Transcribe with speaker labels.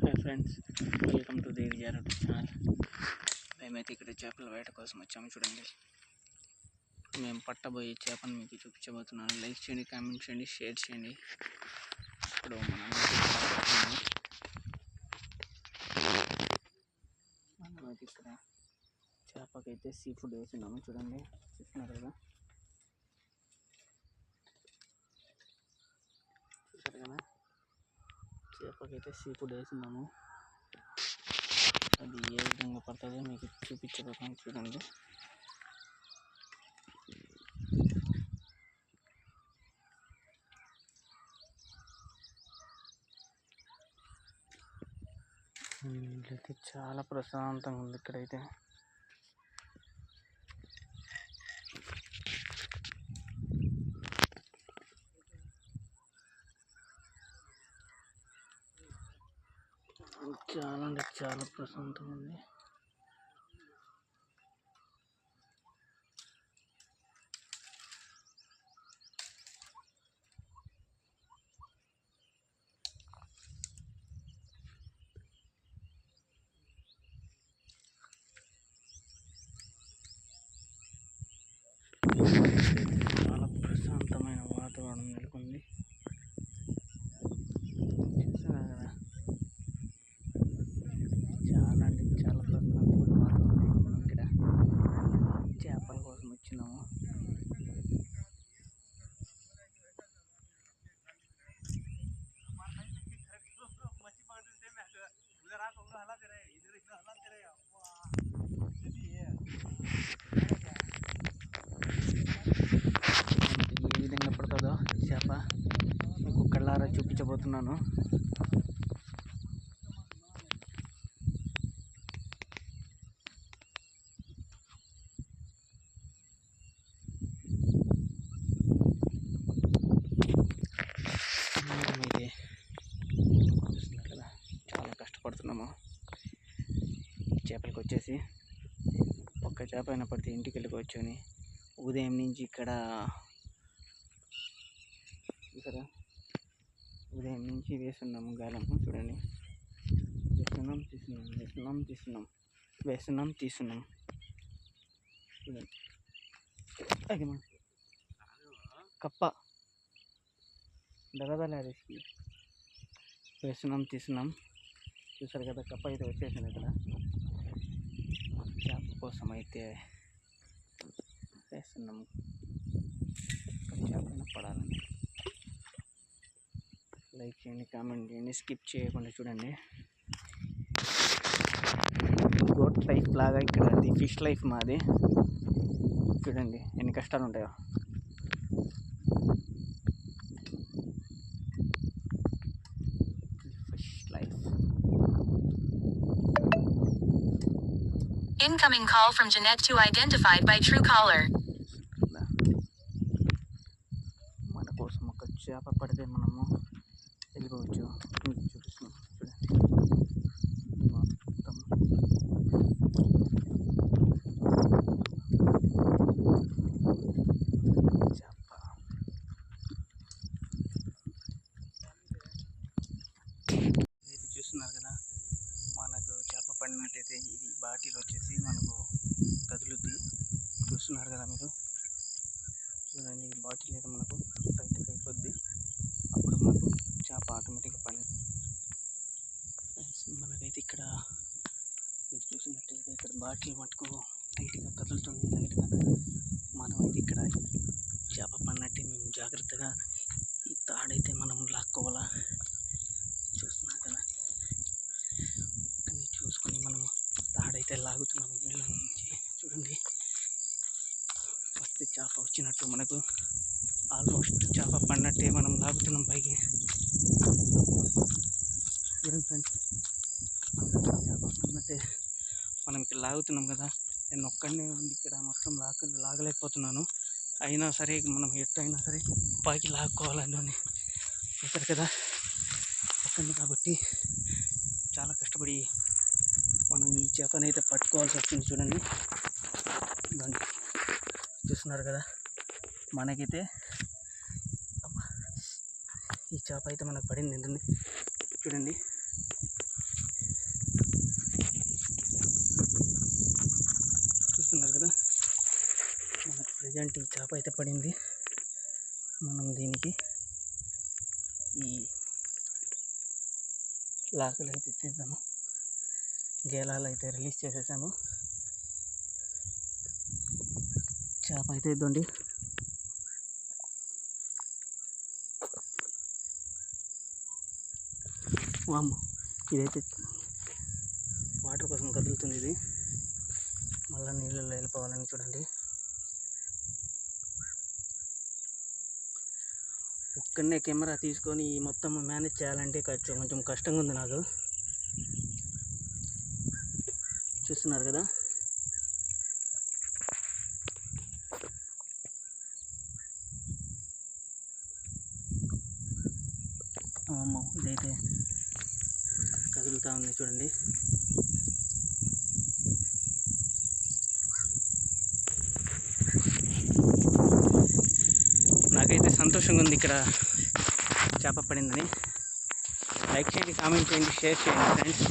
Speaker 1: Hi friends, welcome to Devi జారట్ channel. మేమైతే ఇక్కడ చేపల వేట కోసం వచ్చాము. చూడండి, మేము పట్టబోయే చేపను మీకు చూపించబోతున్నాను. లైక్ చేయండి, కామెంట్ చేయండి, షేర్ చేయండి. ఇప్పుడు మనమైతే ఇక్కడ చేపకైతే సీ ఫుడ్ వేస్తున్నాము. చూడండి, చూస్తున్నారు కదా. చేపకైతే సీ ఫుడ్ వేస్తున్నాము. అది ఏ విధంగా పడుతుందో మీకు చూపించబోతాను. చూడండి, ఇట్లయితే చాలా ప్రశాంతంగా ఉంది ఇక్కడైతే. చాలా అంటే చాలా ప్రశాంతంగా ఉంది. చాలా ప్రశాంతమైన వాతావరణం నెలకొంది. చూస్తున్నారు కదా, చాలా అంటే చాలా ప్రశాంతమైన వాతావరణం. మనం ఇక్కడ చేపల కోసం వచ్చినాము. ఏ విధంగా పడుతుందో చేప మీకు కళ్ళారా చూపించబోతున్నాను. చూస్తున్నారు కదా, చాలా కష్టపడుతున్నాము. చేపలకు వచ్చేసి ఒక్క చేప అయినా పడితే ఇంటికి వెళ్ళిపోవచ్చని ఉదయం నుంచి ఇక్కడ చూసారా, ఉదయం నుంచి వేస్తున్నాము గాలము. చూడండి, వేస్తున్నాం తీస్తున్నాం. చూడండి, కప్ప దగదలేసి వేస్తున్నాం తీస్తున్నాం. చూసారు కదా, కప్ప అయితే వచ్చేసింది ఇక్కడ. చేప కోసం అయితే వేస్తున్నాము. చేపైనా పడాలని. లైక్ చేయండి, కామెంట్ చేయండి, స్కిప్ చేయకుండా చూడండి. గోట్ లైఫ్ లాగా ఇక్కడ అది ఫిష్ లైఫ్ మాది. చూడండి ఎన్ని కష్టాలు ఉంటాయో. Fish life.
Speaker 2: Incoming call from Jeanette to identified by Truecaller.
Speaker 1: మన కోసం ఒక చేప పడితే మనము వెళ్ళిపోవచ్చు. చూపిస్తున్నాం చూడండి, మొత్తం చేప. ఇది చూస్తున్నారు కదా, మనకు చేప పడినట్టయితే ఇది బాటిల్ వచ్చేసి మనకు కదులుద్ది. చూస్తున్నారు కదా మీరు. చూడండి, ఈ బాటిల్ అయితే మనకు టైట్గా అయిపోద్ది. అప్పుడు మనకు చేప ఆటోమేటిక్గా పని. మనకైతే ఇక్కడ మీరు చూసినట్టయితే ఇక్కడ బాటిల్ మటుకు టైట్గా కదులుతుంది లైట్గా. మనమైతే ఇక్కడ చేప పడినట్టే మేము జాగ్రత్తగా ఈ తాడైతే మనం లాక్కోవాలా. చూస్తున్నారు కదా, చూసుకొని మనము తాడైతే లాగుతున్నాము నీళ్ళ నుంచి. చూడండి, ఫస్ట్ చేప వచ్చినట్టు మనకు ఆల్మోస్ట్ చేప పడినట్టే మనం లాగుతున్నాం పైకి. చూడండి ఫ్రెండ్స్, చేప పడినట్టే మనం ఇక్కడ లాగుతున్నాం కదా. నేను ఒక్కడనే ఉంది ఇక్కడ, మొత్తం లాగలేకపోతున్నాను. అయినా సరే మనం ఎట్టయినా సరే పైకి లాక్కోవాలని చూసారు కదా. ఒక్కడిని కాబట్టి చాలా కష్టపడి మనం ఈ చేపనైతే పట్టుకోవాల్సి వచ్చింది. చూడండి, చూస్తున్నారు కదా, మనకైతే ఈ చేప అయితే మనకు పడింది. ఏంటండి చూడండి, ప్రజెంట్ ఈ చేప అయితే పడింది. మనం దీనికి ఈ లాకులు అయితే తీద్దాము. గేలాలు అయితే రిలీజ్ చేసేసాము. చేప అయితే ఇద్దండి. వామ్మో, ఇదైతే వాటర్ కోసం కదులుతుంది. ఇది మళ్ళీ నీళ్ళలో వెళ్ళిపోవాలని చూడండి. ఒక్కనే కెమెరా తీసుకొని మొత్తం మేనేజ్ చేయాలంటే కొంచెం కష్టంగా ఉంది నాకు. చూస్తున్నారు కదా, అమ్మో ఇదైతే కదులుతూ ఉంది చూడండి. నాకైతే సంతోషంగా ఉంది ఇక్కడ చేప పడిందని. లైక్ చేయండి, కామెంట్ చేయండి, షేర్ చేయండి ఫ్రెండ్స్.